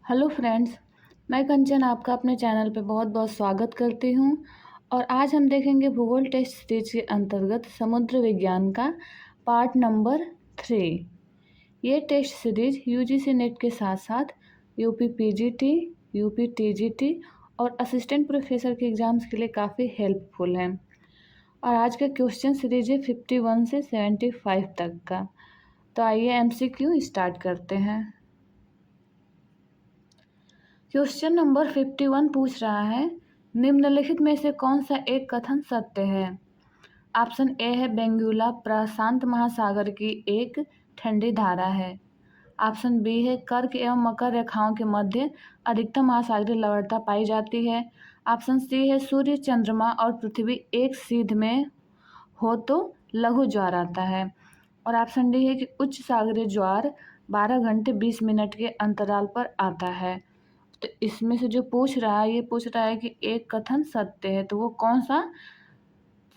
Hello friends, मैं कंचन आपका अपने चैनल पे बहुत बहुत स्वागत करती हूँ। और आज हम देखेंगे भूगोल टेस्ट सीरीज के अंतर्गत समुद्र विज्ञान का पार्ट नंबर 3। ये टेस्ट सीरीज यूजीसी नेट के साथ साथ यूपी पीजीटी, यूपी टीजीटी और असिस्टेंट प्रोफेसर के एग्ज़ाम्स के लिए काफ़ी हेल्पफुल है। और आज का क्वेश्चन सीरीज है 51 से 75 तक का। तो आइए एमसीक्यू स्टार्ट करते हैं। क्वेश्चन नंबर 51 पूछ रहा है, निम्नलिखित में से कौन सा एक कथन सत्य है। ऑप्शन ए है बेंगुला प्रशांत महासागर की एक ठंडी धारा है। ऑप्शन बी है कर्क एवं मकर रेखाओं के मध्य अधिकतम महासागरीय लवणता पाई जाती है। ऑप्शन सी है सूर्य चंद्रमा और पृथ्वी एक सीध में हो तो लघु ज्वार आता है। और ऑप्शन डी है कि उच्च सागरीय ज्वार 12 घंटे 20 मिनट के अंतराल पर आता है। तो इसमें से जो पूछ रहा है, ये पूछ रहा है कि एक कथन सत्य है, तो वो कौन सा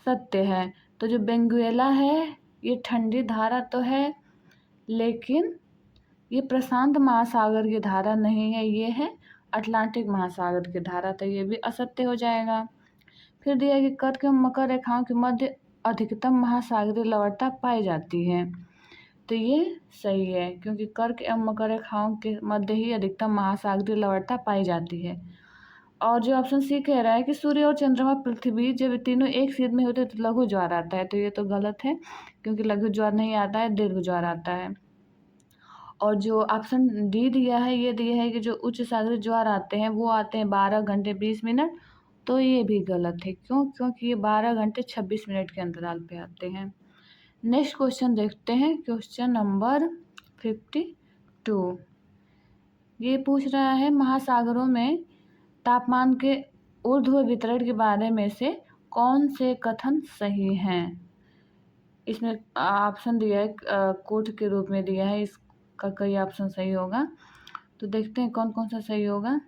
सत्य है। तो जो बेंगुएला है ये ठंडी धारा तो है, लेकिन ये प्रशांत महासागर की धारा नहीं है, ये है अटलांटिक महासागर की धारा, तो ये भी असत्य हो जाएगा। फिर दिया है कि कर्क एवं मकर रेखाओं के मध्य अधिकतम महासागरीय लवणता पाई जाती है, तो ये सही है, क्योंकि कर्क एवं मकर रेखाओं के मध्य ही अधिकतम महासागरीय लवणता पाई जाती है। और जो ऑप्शन सी कह रहा है कि सूर्य और चंद्रमा पृथ्वी जब तीनों एक सीध में होते हैं तो लघु ज्वार आता है, तो ये तो गलत है, क्योंकि लघु ज्वार नहीं आता है, दीर्घ ज्वार आता है। और जो ऑप्शन डी दिया है, ये दिया है कि जो उच्च सागरीय ज्वार आते हैं वो आते हैं 12 घंटे 20 मिनट, तो ये भी गलत है। क्यों? क्योंकि ये 12 घंटे 26 मिनट के अंतराल पे आते हैं। नेक्स्ट क्वेश्चन देखते हैं, क्वेश्चन नंबर 52। ये पूछ रहा है महासागरों में तापमान के ऊर्ध्व वितरण के बारे में से कौन से कथन सही हैं। इसमें ऑप्शन दिया है, कोट के रूप में दिया है, इसका कई ऑप्शन सही होगा, तो देखते हैं कौन कौन सा सही होगा।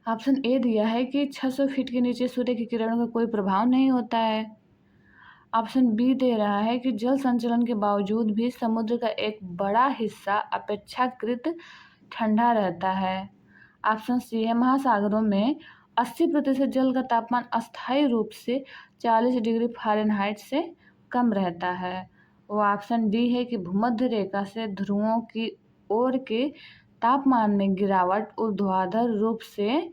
ऑप्शन ए दिया है कि 600 फीट के नीचे सूर्य की किरणों का कोई प्रभाव नहीं होता है। ऑप्शन बी दे रहा है कि जल संचलन के बावजूद भी समुद्र का एक बड़ा हिस्सा अपेक्षाकृत ठंडा रहता है। ऑप्शन सी है महासागरों में 80% जल का तापमान अस्थायी रूप से 40 डिग्री फ़ारेनहाइट से कम रहता है। वो ऑप्शन डी है कि भूमध्य रेखा से ध्रुवों की ओर के तापमान में गिरावट ऊर्ध्वाधर रूप से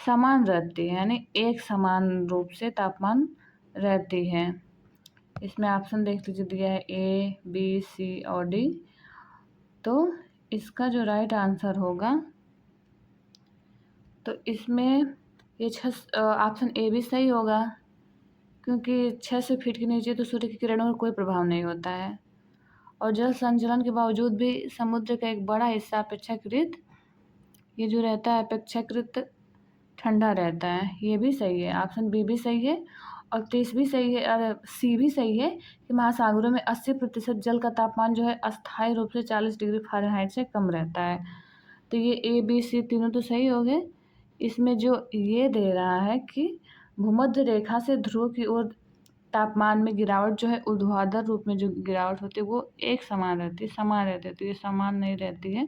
समान रहती है, यानी एक समान रूप से तापमान रहती है। इसमें ऑप्शन देख लीजिए, दिया है ए बी सी और डी, तो इसका जो राइट आंसर होगा, तो इसमें ये ऑप्शन ए भी सही होगा, क्योंकि 600 फीट के नीचे तो सूर्य की किरणों का कोई प्रभाव नहीं होता है, और जल संचलन के बावजूद भी समुद्र का एक बड़ा हिस्सा अपेक्षाकृत, ये जो रहता है अपेक्षाकृत ठंडा रहता है, ये भी सही है। ऑप्शन बी भी सही है और 30 भी सही है, और सी भी सही है कि महासागरों में 80% जल का तापमान जो है अस्थायी रूप से 40 डिग्री फ़ारेनहाइट से कम रहता है। तो ये ए बी सी तीनों तो सही हो गए। इसमें जो ये दे रहा है कि भूमध्य रेखा से ध्रुव की ओर तापमान में गिरावट जो है ऊर्ध्वाधर रूप में जो गिरावट होती है वो एक समान रहती है, समान रहती है, तो ये समान नहीं रहती है।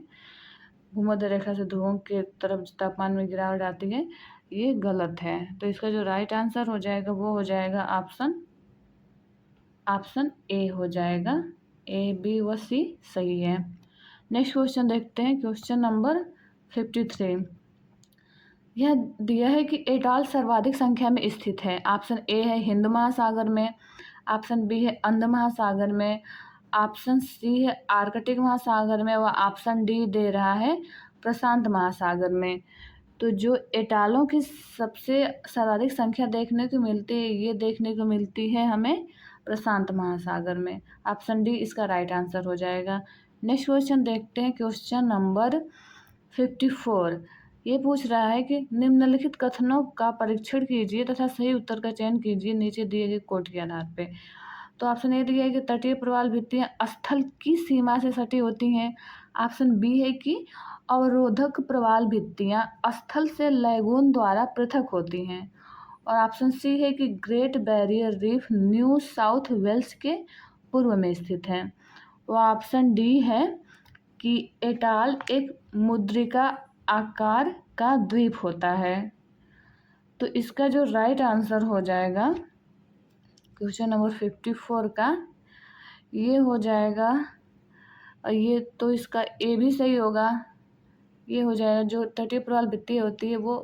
भूमध्य रेखा से ध्रुवों के तरफ जो तापमान में गिरावट आती है, ये गलत है। तो इसका जो राइट आंसर हो जाएगा वो हो जाएगा ऑप्शन ए हो जाएगा। ए बी व सी सही है। नेक्स्ट क्वेश्चन देखते हैं, क्वेश्चन नंबर 53। यह दिया है कि एटॉल सर्वाधिक संख्या में स्थित है। ऑप्शन ए है हिंद महासागर में, ऑप्शन बी है अंध महासागर में, ऑप्शन सी है आर्कटिक महासागर में, व ऑप्शन डी दे रहा है प्रशांत महासागर में। तो जो एटॉलों की सबसे सर्वाधिक संख्या देखने को मिलती है, ये देखने को मिलती है हमें प्रशांत महासागर में। ऑप्शन डी इसका राइट आंसर हो जाएगा। नेक्स्ट क्वेश्चन देखते हैं, क्वेश्चन नंबर 54। ये पूछ रहा है कि निम्नलिखित कथनों का परीक्षण कीजिए तथा सही उत्तर का चयन कीजिए नीचे दिए गए कोट के आधार पे। तो ऑप्शन ए दिया है कि तटीय प्रवाल भित्तियां स्थल की सीमा से सटी होती हैं। ऑप्शन बी है कि अवरोधक प्रवाल भित्तियां स्थल से लैगून द्वारा पृथक होती हैं। और ऑप्शन सी है कि Great Barrier Reef New South Wales के पूर्व में स्थित है। वो ऑप्शन डी है कि एटाल एक मुद्रिका आकार का द्वीप होता है। तो इसका जो राइट आंसर हो जाएगा क्वेश्चन नंबर 54 का, ये हो जाएगा, ये तो इसका ए भी सही होगा। ये हो जाएगा, जो तटीय प्रवाल भित्ति होती है वो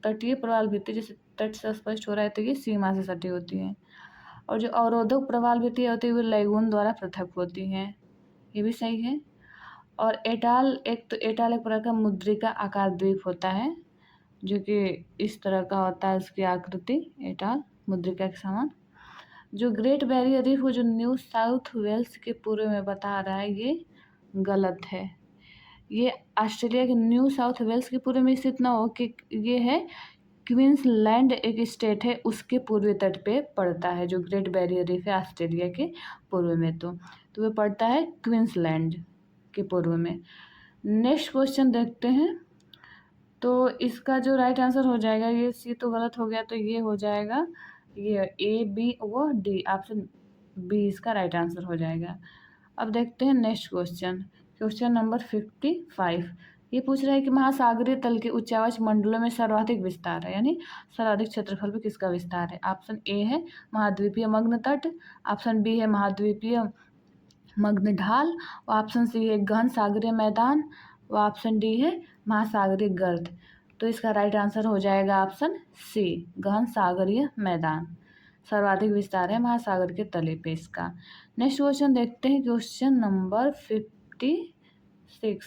तटीय प्रवाल भित्ति जैसे तट से स्पष्ट हो रहा है तो ये सीमा से सटी होती है, और जो अवरोधक प्रवाल भित्ति होती है वो लैगून द्वारा पृथक होती हैं, ये भी सही है। और एटाल एक प्रकार का मुद्रिका आकार द्वीप होता है जो कि इस तरह का होता है, उसकी आकृति एटाल मुद्रिका के समान। जो ग्रेट बैरियर रीफ वो जो न्यू साउथ वेल्स के पूर्व में बता रहा है ये गलत है। ये ऑस्ट्रेलिया के न्यू साउथ वेल्स के पूर्व में स्थित ना हो कि ये है क्वींसलैंड एक स्टेट है, उसके पूर्वी तट पे पड़ता है। जो ग्रेट बैरियर रीफ है ऑस्ट्रेलिया के पूर्व में तो वह पड़ता है क्वींसलैंड के पूर्व में। नेक्स्ट क्वेश्चन देखते हैं। तो इसका जो राइट आंसर हो जाएगा, ये सी तो गलत हो गया, तो ये हो जाएगा ये ए बी व डी, ऑप्शन बी इसका राइट आंसर हो जाएगा। अब देखते हैं नेक्स्ट क्वेश्चन, क्वेश्चन नंबर 55। ये पूछ रहा है कि महासागरीय तल के उच्चावच मंडलों में सर्वाधिक विस्तार है, यानी सर्वाधिक क्षेत्रफल पे किसका विस्तार है। ऑप्शन ए है महाद्वीपीय मग्न तट, ऑप्शन बी है महाद्वीपीय मग्न ढाल, ऑप्शन सी है गहन सागरीय मैदान, व ऑप्शन डी है महासागरीय गर्त। तो इसका राइट आंसर हो जाएगा ऑप्शन सी, गहन सागरीय मैदान। सर्वाधिक विस्तार है महासागर के तले पे इसका। नेक्स्ट क्वेश्चन देखते हैं, क्वेश्चन नंबर 56।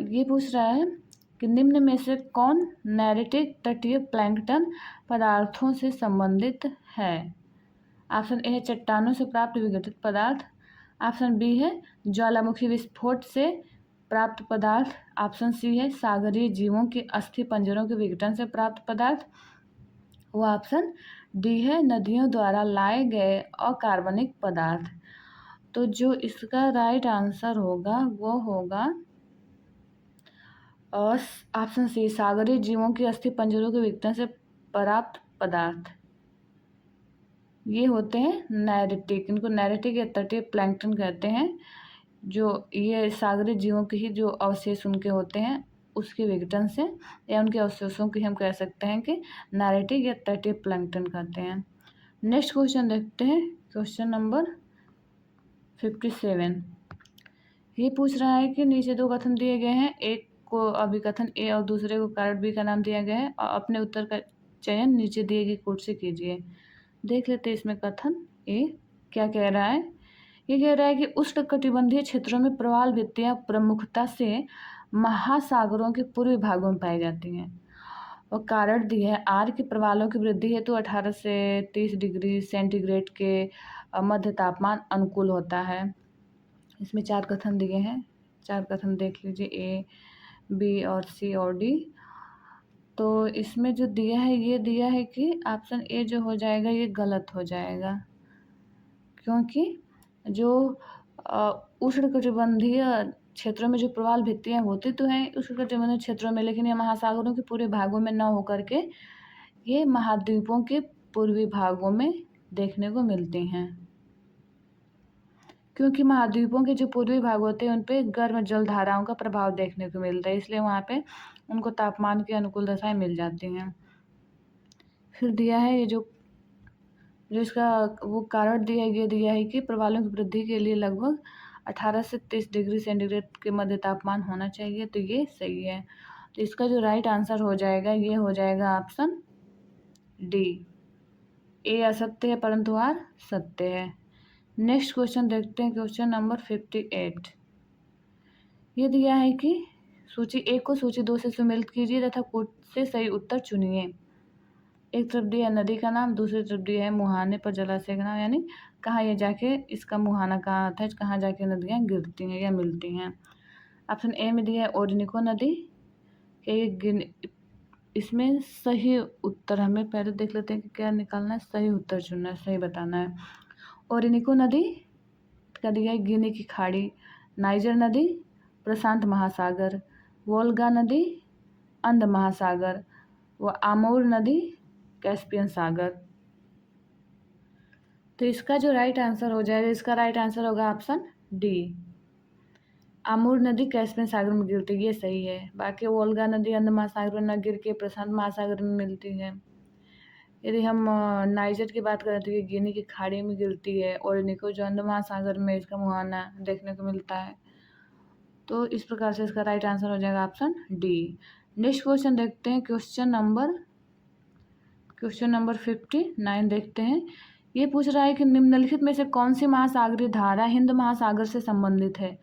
ये पूछ रहा है कि निम्न में से कौन नैरेटिक तटीय प्लैंकटन पदार्थों से संबंधित है। ऑप्शन ए है चट्टानों से प्राप्त विघटित पदार्थ, ऑप्शन बी है ज्वालामुखी विस्फोट से प्राप्त पदार्थ, ऑप्शन सी है सागरीय जीवों के अस्थि पंजरों के विघटन से प्राप्त पदार्थ, वो ऑप्शन डी है नदियों द्वारा लाए गए अकार्बनिक पदार्थ। तो जो इसका राइट आंसर होगा वो होगा ऑप्शन सी, सागरीय जीवों के अस्थि पंजरों के विघटन से प्राप्त पदार्थ। ये होते हैं नैरेटिक, इनको नैरेटिक या तटीय प्लैंकटन कहते हैं। जो ये सागरीय जीवों के ही जो अवशेष उनके होते हैं उसके विघटन से या उनके अवशेषों की हम कह सकते हैं कि नैरेटिक या तटीय प्लैंकटन कहते हैं। नेक्स्ट क्वेश्चन देखते हैं, क्वेश्चन नंबर 57। ये पूछ रहा है कि नीचे दो कथन दिए गए हैं, एक को अभिकथन ए और दूसरे को कारक बी का नाम दिया गया है, और अपने उत्तर का चयन नीचे दिए गए कोड से कीजिए। देख लेते हैं इसमें कथन ए क्या कह रहा है। ये कह रहा है कि उष्णकटिबंधीय क्षेत्रों में प्रवाल भित्तियां प्रमुखता से महासागरों के पूर्वी भागों में पाई जाती हैं, और कारण दिया है आर के प्रवालों की वृद्धि हेतु 18 से 30 डिग्री सेंटीग्रेड के मध्य तापमान अनुकूल होता है। इसमें 4 कथन दिए हैं, 4 कथन देख लीजिए, ए बी और सी और डी। तो इसमें जो दिया है ये दिया है कि ऑप्शन ए जो हो जाएगा ये गलत हो जाएगा, क्योंकि जो उष्णकटिबंधीय क्षेत्रों में जो प्रवाल भित्तियां होती तो हैं उष्णकटिबंधीय क्षेत्रों में, लेकिन ये महासागरों के पूरे भागों में न होकर के ये महाद्वीपों के पूर्वी भागों में देखने को मिलती हैं, क्योंकि महाद्वीपों के जो पूर्वी भाग होते हैं उन पे गर्म जल धाराओं का प्रभाव देखने को मिलता है, इसलिए वहाँ पे उनको तापमान की अनुकूल दशाएं मिल जाती हैं। फिर दिया है ये जो इसका वो कारण दिया है, ये दिया है कि प्रवालों की वृद्धि के लिए लगभग 18 से 30 डिग्री सेंटीग्रेड के मध्य तापमान होना चाहिए, तो ये सही है। तो इसका जो राइट आंसर हो जाएगा ये हो जाएगा ऑप्शन डी, ए असत्य है परंतु आर सत्य है। नेक्स्ट क्वेश्चन देखते हैं, क्वेश्चन नंबर 58। ये दिया है कि सूची 1 को सूची 2 से सम्मिलित कीजिए तथा कोड से सही उत्तर चुनिए। एक तरफ दिया है नदी का नाम, दूसरी तरफ दिया है मुहाने पर जलाशय का नाम, यानी कहाँ ये जाके इसका मुहाना कहाँ आता है, कहाँ जाके नदियाँ गिरती हैं या मिलती हैं। ऑप्शन ए में दिया है ओरिनिको नदी, इसमें सही उत्तर हमें पहले देख लेते हैं कि क्या निकालना है, सही उत्तर चुनना है, सही बताना है। ओरिनिको नदी का दिया है गिनी की खाड़ी, नाइजर नदी प्रशांत महासागर, वोल्गा नदी अंध महासागर, व आमूर नदी कैस्पियन सागर। तो इसका जो राइट आंसर हो जाएगा, इसका राइट आंसर होगा ऑप्शन डी, आमूर नदी कैस्पियन सागर में गिरती है, ये सही है। बाकी वोल्गा नदी अंध महासागर में न गिर के प्रशांत महासागर में मिलती है। यदि हम नाइजर की बात करें तो ये गिनी की खाड़ी में गिरती है। ओरिनिको जो अंध महासागर में इसका मुहाना देखने को मिलता है। तो इस प्रकार से इसका राइट आंसर हो जाएगा ऑप्शन डी। नेक्स्ट क्वेश्चन देखते हैं, क्वेश्चन नंबर 59 देखते हैं। ये पूछ रहा है कि निम्नलिखित में से कौन सी महासागरीय धारा हिंद महासागर से संबंधित है।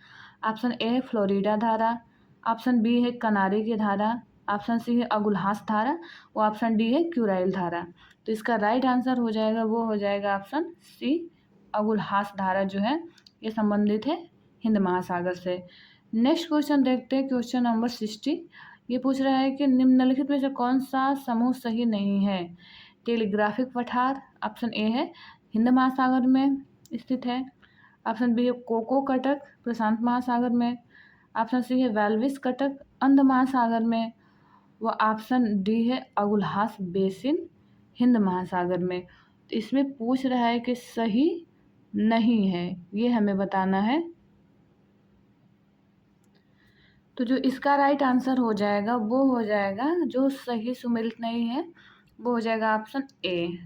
ऑप्शन ए है फ्लोरिडा धारा, ऑप्शन बी है कनारी की धारा, ऑप्शन सी है अगुल्हास धारा और ऑप्शन डी है क्यूराइल धारा। तो इसका राइट आंसर हो जाएगा, वो हो जाएगा ऑप्शन सी, अगुल्हास धारा जो है ये संबंधित है हिंद महासागर से। नेक्स्ट क्वेश्चन देखते हैं, क्वेश्चन नंबर 60। ये पूछ रहा है कि निम्नलिखित में से कौन सा समूह सही नहीं है। टेलीग्राफिक पठार, ऑप्शन ए है हिंद महासागर में स्थित है, ऑप्शन बी है कोको कटक प्रशांत महासागर में, ऑप्शन सी है वेल्विस कटक अंध महासागर में, व ऑप्शन डी है अगुल्हास बेसिन हिंद महासागर में। तो इसमें पूछ रहा है कि सही नहीं है, ये हमें बताना है। तो जो इसका राइट आंसर हो जाएगा वो हो जाएगा, जो सही सुमेलित नहीं है वो हो जाएगा ऑप्शन ए।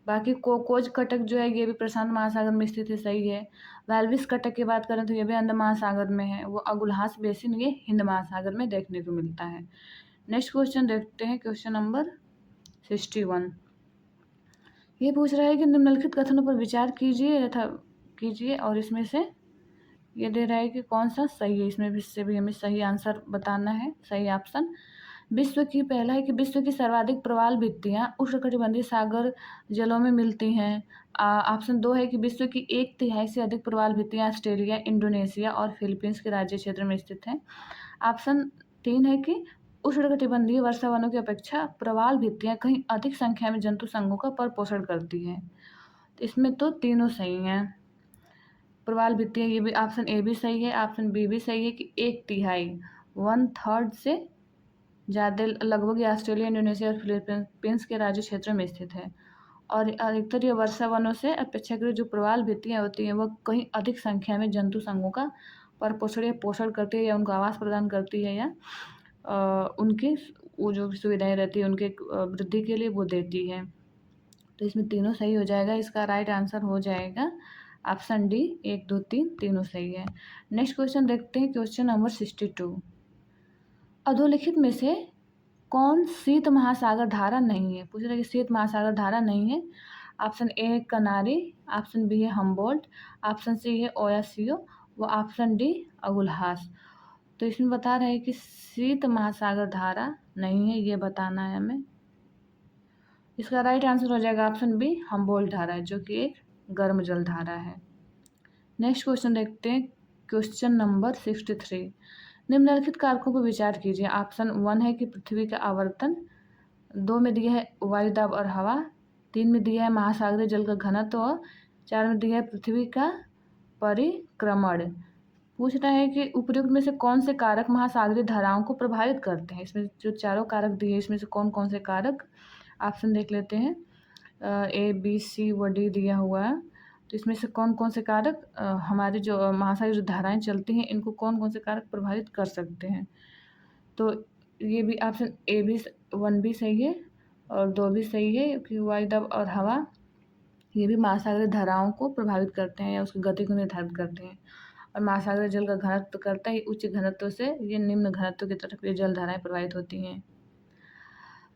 बाकी कोकोज कटक जो है ये भी प्रशांत महासागर में स्थित है, सही है। वेल्विस कटक की बात करें तो ये भी अंध महासागर में है। वो अगुल्हास बेसिन ये हिंद महासागर में देखने को मिलता है। नेक्स्ट क्वेश्चन देखते हैं, क्वेश्चन नंबर 61। ये पूछ रहा है कि निम्नलिखित कथनों पर विचार कीजिए और इसमें से ये दे रहा है कि कौन सा सही है। इसमें से भी हमें सही आंसर बताना है, सही ऑप्शन। पहला है कि विश्व की सर्वाधिक प्रवाल भित्तियाँ उष्णकटिबंधीय सागर जलों में मिलती हैं। ऑप्शन 2 है कि विश्व की 1/3 से अधिक प्रवाल भित्तियाँ ऑस्ट्रेलिया, इंडोनेशिया और फिलीपींस के राज्य क्षेत्र में स्थित हैं। ऑप्शन 3 है कि उष्णकटिबंधीय वर्षा वनों की अपेक्षा प्रवाल भित्तियाँ कहीं अधिक संख्या में जंतु संघों का परपोषण करती हैं। तो इसमें तो तीनों सही हैं। प्रवाल भित्तियाँ, ये भी ऑप्शन ए भी सही है, ऑप्शन बी भी सही है कि 1/3 1/3 से ज़्यादा लगभग ऑस्ट्रेलिया, इंडोनेशिया और फिलीपींस के राज्य क्षेत्र में स्थित है। और अधिकतर ये वर्षा वनों से अपेक्षाकृत जो प्रवाल भित्तियाँ होती हैं वह कहीं अधिक संख्या में जंतु संघों का परपोषण या पोषण करती है, या उनको आवास प्रदान करती है, या उनकी वो जो सुविधाएं रहती है उनके वृद्धि के लिए वो देती है। तो इसमें तीनों सही हो जाएगा। इसका राइट आंसर हो जाएगा ऑप्शन डी। 1, 2, 3 तीनों सही है। नेक्स्ट क्वेश्चन देखते हैं, क्वेश्चन नंबर 62। अधोलिखित में से कौन शीत महासागर धारा नहीं है। पूछ रहे कि शीत महासागर धारा नहीं है। ऑप्शन ए है कनारी, ऑप्शन बी है हम्बोल्ट, ऑप्शन सी है ओयासियो व ऑप्शन डी अगुल्हास। तो इसमें बता रहे हैं कि शीत महासागर धारा नहीं है, ये बताना है हमें। इसका राइट आंसर हो जाएगा ऑप्शन बी हम्बोल्ट धारा, जो कि एक गर्म जल धारा है। नेक्स्ट क्वेश्चन देखते हैं, क्वेश्चन नंबर 63। निम्नलिखित कारकों पर विचार कीजिए। ऑप्शन 1 है कि पृथ्वी का आवर्तन, 2 में दिया है वायु दाब और हवा, 3 में दिया है महासागरीय जल का घनत्व और 4 में दिया है पृथ्वी का परिक्रमण। पूछ रहा है कि उपयुक्त में से कौन से कारक महासागरीय धाराओं को प्रभावित करते हैं। इसमें जो चारों कारक दिए इसमें से कौन कौन से कारक, ऑप्शन देख लेते हैं। ए, बी, सी व डी दिया हुआ है। तो इसमें से कौन कौन से कारक हमारे जो महासागरीय जो धाराएं चलती हैं इनको कौन कौन से कारक प्रभावित कर सकते हैं। तो ये भी ऑप्शन ए भी 1 भी सही है और 2 भी सही है, क्योंकि वायु दाब और हवा ये भी महासागरीय धाराओं को प्रभावित करते हैं या उसकी गति को निर्धारित करते हैं। और महासागरीय जल का घनत्व करता है उच्च घनत्व से ये निम्न घनत्व की तरफ ये जल धाराएं प्रभावित होती हैं।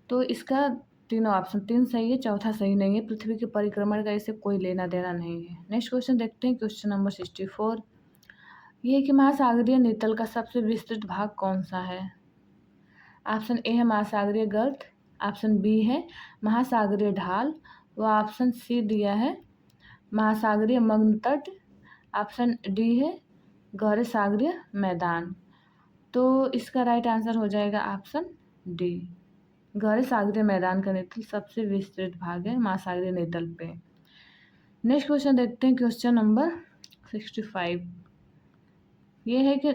तो इसका तीनों ऑप्शन 3 सही है, चौथा सही नहीं है। पृथ्वी के परिक्रमण का इससे कोई लेना देना नहीं है। नेक्स्ट क्वेश्चन देखते हैं, क्वेश्चन नंबर 64। ये है कि महासागरीय नितल का सबसे विस्तृत भाग कौन सा है। ऑप्शन ए है महासागरीय गर्त, ऑप्शन बी है महासागरीय ढाल व ऑप्शन सी दिया है महासागरीय मग्न तट, ऑप्शन डी है गहरे सागरीय मैदान। तो इसका राइट आंसर हो जाएगा ऑप्शन डी, गहरे सागरीय मैदान का नितल सबसे विस्तृत भाग है महासागरीय नितल पे। नेक्स्ट क्वेश्चन देखते हैं, क्वेश्चन नंबर 65। ये है कि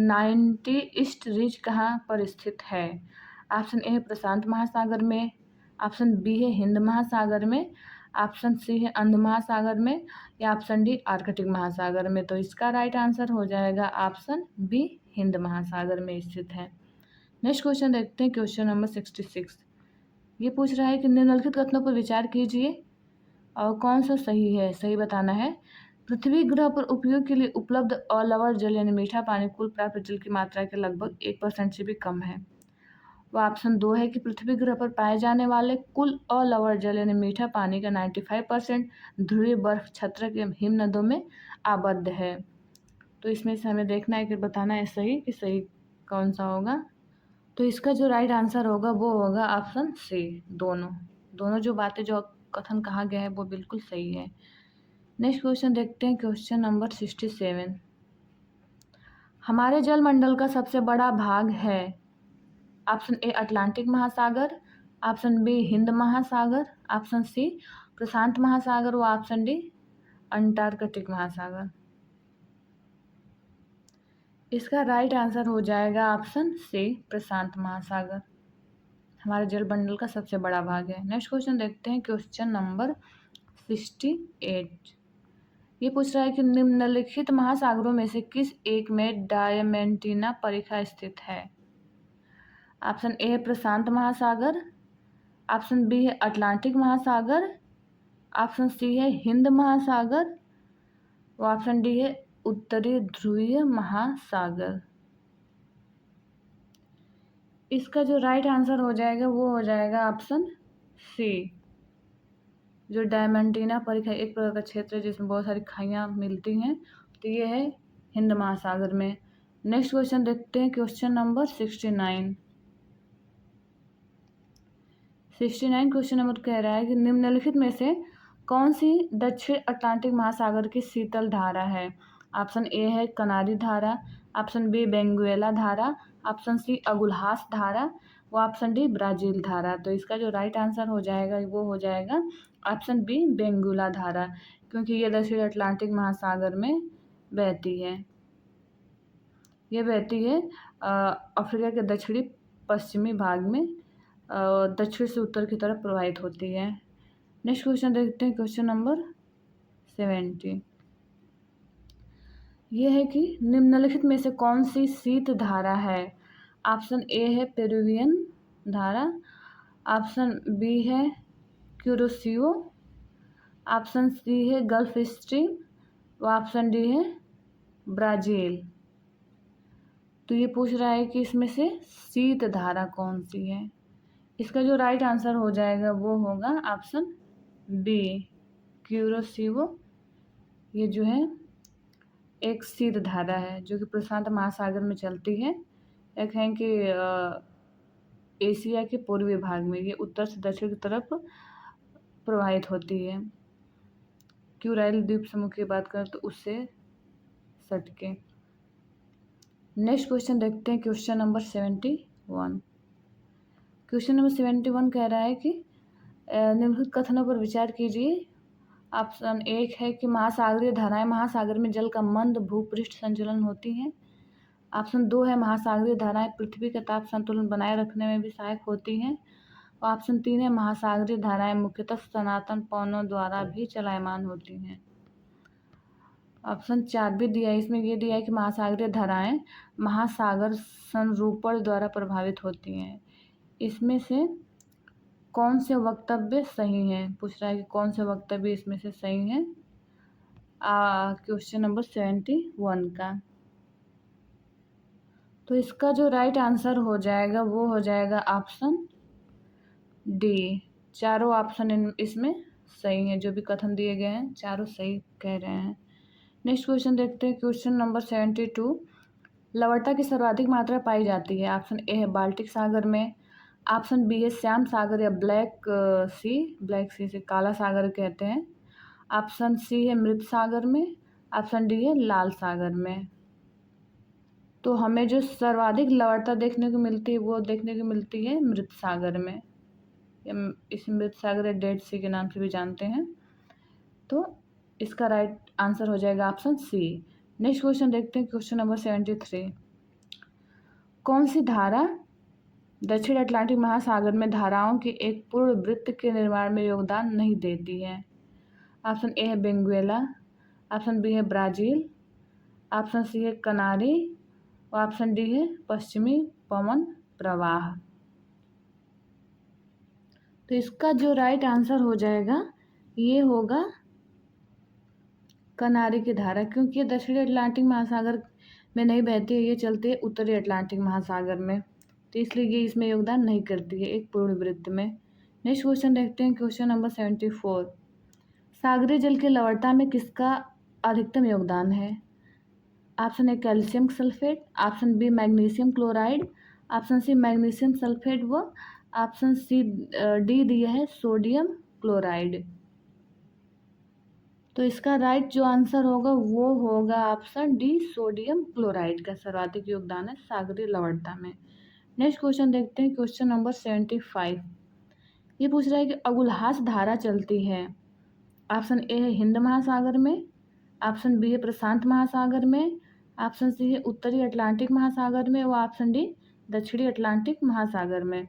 90 ईस्ट रिज कहाँ पर स्थित है। ऑप्शन ए है प्रशांत महासागर में, ऑप्शन बी है हिंद महासागर में, ऑप्शन सी है अंध महासागर में या ऑप्शन डी आर्कटिक महासागर में। तो इसका राइट आंसर हो जाएगा ऑप्शन बी, हिंद महासागर में स्थित है। नेक्स्ट क्वेश्चन देखते हैं, क्वेश्चन नंबर 66। ये पूछ रहा है कि निम्नलिखित कथनों पर विचार कीजिए और कौन सा सही है। सही बताना है। पृथ्वी ग्रह पर उपयोग के लिए उपलब्ध अलवण जल यानी मीठा पानी कुल प्राप्त जल की मात्रा के लगभग 1% से भी कम है। वह ऑप्शन 2 है कि पृथ्वी ग्रह पर पाए जाने वाले कुल अलवण जल यानी मीठा पानी का 95% ध्रुवीय बर्फ छत्र के हिम नदों में आबद्ध है। तो इसमें से हमें देखना है कि बताना है सही कि सही कौन सा होगा। तो इसका जो राइट आंसर होगा वो होगा ऑप्शन सी, दोनों जो बातें जो कथन कहा गया है वो बिल्कुल सही है। नेक्स्ट क्वेश्चन देखते हैं, क्वेश्चन नंबर 67। हमारे जलमंडल का सबसे बड़ा भाग है। ऑप्शन ए अटलांटिक महासागर, ऑप्शन बी हिंद महासागर, ऑप्शन सी प्रशांत महासागर व ऑप्शन डी अंटार्कटिक महासागर। इसका राइट आंसर हो जाएगा ऑप्शन सी, प्रशांत महासागर हमारे जलमंडल का सबसे बड़ा भाग है। नेक्स्ट क्वेश्चन देखते हैं, क्वेश्चन नंबर 68। ये पूछ रहा है कि निम्नलिखित महासागरों में से किस एक में डायमेंटिना परिखा स्थित है। ऑप्शन ए है प्रशांत महासागर, ऑप्शन बी है अटलांटिक महासागर, ऑप्शन सी है हिंद महासागर व ऑप्शन डी है उत्तरी ध्रुवीय महासागर। इसका जो राइट आंसर हो जाएगा वो हो जाएगा ऑप्शन सी, जो डायमेंटिना परिखा एक प्रकार का क्षेत्र है जिसमें बहुत सारी खाइयाँ मिलती हैं। तो ये है हिंद महासागर में। नेक्स्ट क्वेश्चन देखते हैं, क्वेश्चन नंबर 69। क्वेश्चन नंबर कह रहा है कि निम्नलिखित में से कौन सी दक्षिण अटलांटिक महासागर की शीतल धारा है। ऑप्शन ए है कनारी धारा, ऑप्शन बी बेंगुएला धारा, ऑप्शन सी अगुल्हास धारा व ऑप्शन डी ब्राजील धारा। तो इसका जो राइट आंसर हो जाएगा वो हो जाएगा ऑप्शन बी बेंगुला धारा, क्योंकि ये दक्षिण अटलांटिक महासागर में बहती है। ये बहती है अफ्रीका के दक्षिणी पश्चिमी भाग में, दक्षिण से उत्तर की तरफ प्रवाहित होती है। नेक्स्ट क्वेश्चन देखते हैं, क्वेश्चन नंबर 70। ये है कि निम्नलिखित में से कौन सी शीत धारा है। ऑप्शन ए है पेरुवियन धारा, ऑप्शन बी है क्यूरोसियो, ऑप्शन सी है गल्फ स्ट्रीम व ऑप्शन डी है ब्राज़ील। तो ये पूछ रहा है कि इसमें से शीत धारा कौन सी है। इसका जो राइट आंसर हो जाएगा वो होगा ऑप्शन बी, क्यूरोसियो। ये जो है एक शीत धारा है जो कि प्रशांत महासागर में चलती है। एक है कि एशिया के पूर्वी भाग में, ये उत्तर से दक्षिण की तरफ प्रवाहित होती है। क्यूराइल द्वीप समूह की बात करें तो उससे सटके। नेक्स्ट क्वेश्चन देखते हैं, क्वेश्चन नंबर 71। क्वेश्चन नंबर 71 कह रहा है कि निम्नलिखित कथनों पर विचार कीजिए। ऑप्शन एक है कि महासागरीय धाराएं महासागर में जल का मंद भूपृष्ठ संचलन होती हैं। ऑप्शन 2 है महासागरीय धाराएं पृथ्वी का ताप संतुलन बनाए रखने में भी सहायक होती हैं। और ऑप्शन 3 है महासागरीय धाराएं मुख्यतः सनातन पवनों द्वारा भी चलायमान होती हैं। ऑप्शन 4 भी दिया है, इसमें ये दिया है कि महासागरीय धाराएं महासागर संरूपण द्वारा प्रभावित होती हैं। इसमें से कौन से वक्तव्य सही हैं, पूछ रहा है कि कौन से वक्तव्य इसमें से सही हैं क्वेश्चन नंबर 71 का। तो इसका जो राइट आंसर हो जाएगा वो हो जाएगा ऑप्शन डी। चारों ऑप्शन इसमें सही हैं, जो भी कथन दिए गए हैं चारों सही कह रहे हैं। नेक्स्ट क्वेश्चन देखते हैं, क्वेश्चन नंबर 72। लवणता की सर्वाधिक मात्रा पाई जाती है। ऑप्शन ए है बाल्टिक सागर में, ऑप्शन बी है श्याम सागर या ब्लैक सी से काला सागर कहते हैं, ऑप्शन सी है मृत सागर में, ऑप्शन डी है लाल सागर में। तो हमें जो सर्वाधिक लवणता देखने को मिलती है वो देखने को मिलती है मृत सागर में। इस मृत सागर या डेड सी के नाम से भी जानते हैं। तो इसका राइट आंसर हो जाएगा ऑप्शन सी। नेक्स्ट क्वेश्चन देखते हैं, क्वेश्चन नंबर 73। कौन सी धारा दक्षिण अटलांटिक महासागर में धाराओं की एक पूर्ण वृत्त के निर्माण में योगदान नहीं देती है? ऑप्शन ए है वेनेजुएला, ऑप्शन बी है ब्राज़ील, ऑप्शन सी है कनारी और ऑप्शन डी है पश्चिमी पवन प्रवाह। तो इसका जो राइट आंसर हो जाएगा ये होगा कनारी की धारा, क्योंकि ये दक्षिणी अटलांटिक महासागर में नहीं बहती है, ये चलती है उत्तरी अटलांटिक महासागर में, तो इसलिए ये इसमें योगदान नहीं करती है एक पूर्ण वृत्त में। नेक्स्ट क्वेश्चन देखते हैं, क्वेश्चन नंबर 74। सागरीय जल की लवणता में किसका अधिकतम योगदान है? Option A calcium sulphate, option B magnesium chloride, option C magnesium sulphate व ऑप्शन सी डी दिया है सोडियम क्लोराइड। तो इसका राइट जो आंसर होगा वो होगा ऑप्शन डी सोडियम क्लोराइड का सर्वाधिक योगदान है सागरीय लवणता में। नेक्स्ट क्वेश्चन देखते हैं, क्वेश्चन नंबर 75। ये पूछ रहा है कि अगुलहास धारा चलती है, ऑप्शन ए है हिंद महासागर में, ऑप्शन बी है प्रशांत महासागर में, ऑप्शन सी है उत्तरी अटलांटिक महासागर में, व ऑप्शन डी दक्षिणी अटलांटिक महासागर में।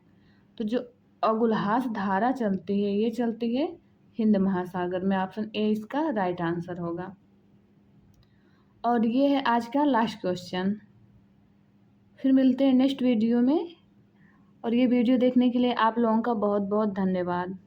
तो जो अगुलहास धारा चलती है ये चलती है हिंद महासागर में, ऑप्शन ए इसका राइट आंसर होगा। और ये है आज का लास्ट क्वेश्चन। फिर मिलते हैं नेक्स्ट वीडियो में, और ये वीडियो देखने के लिए आप लोगों का बहुत बहुत धन्यवाद।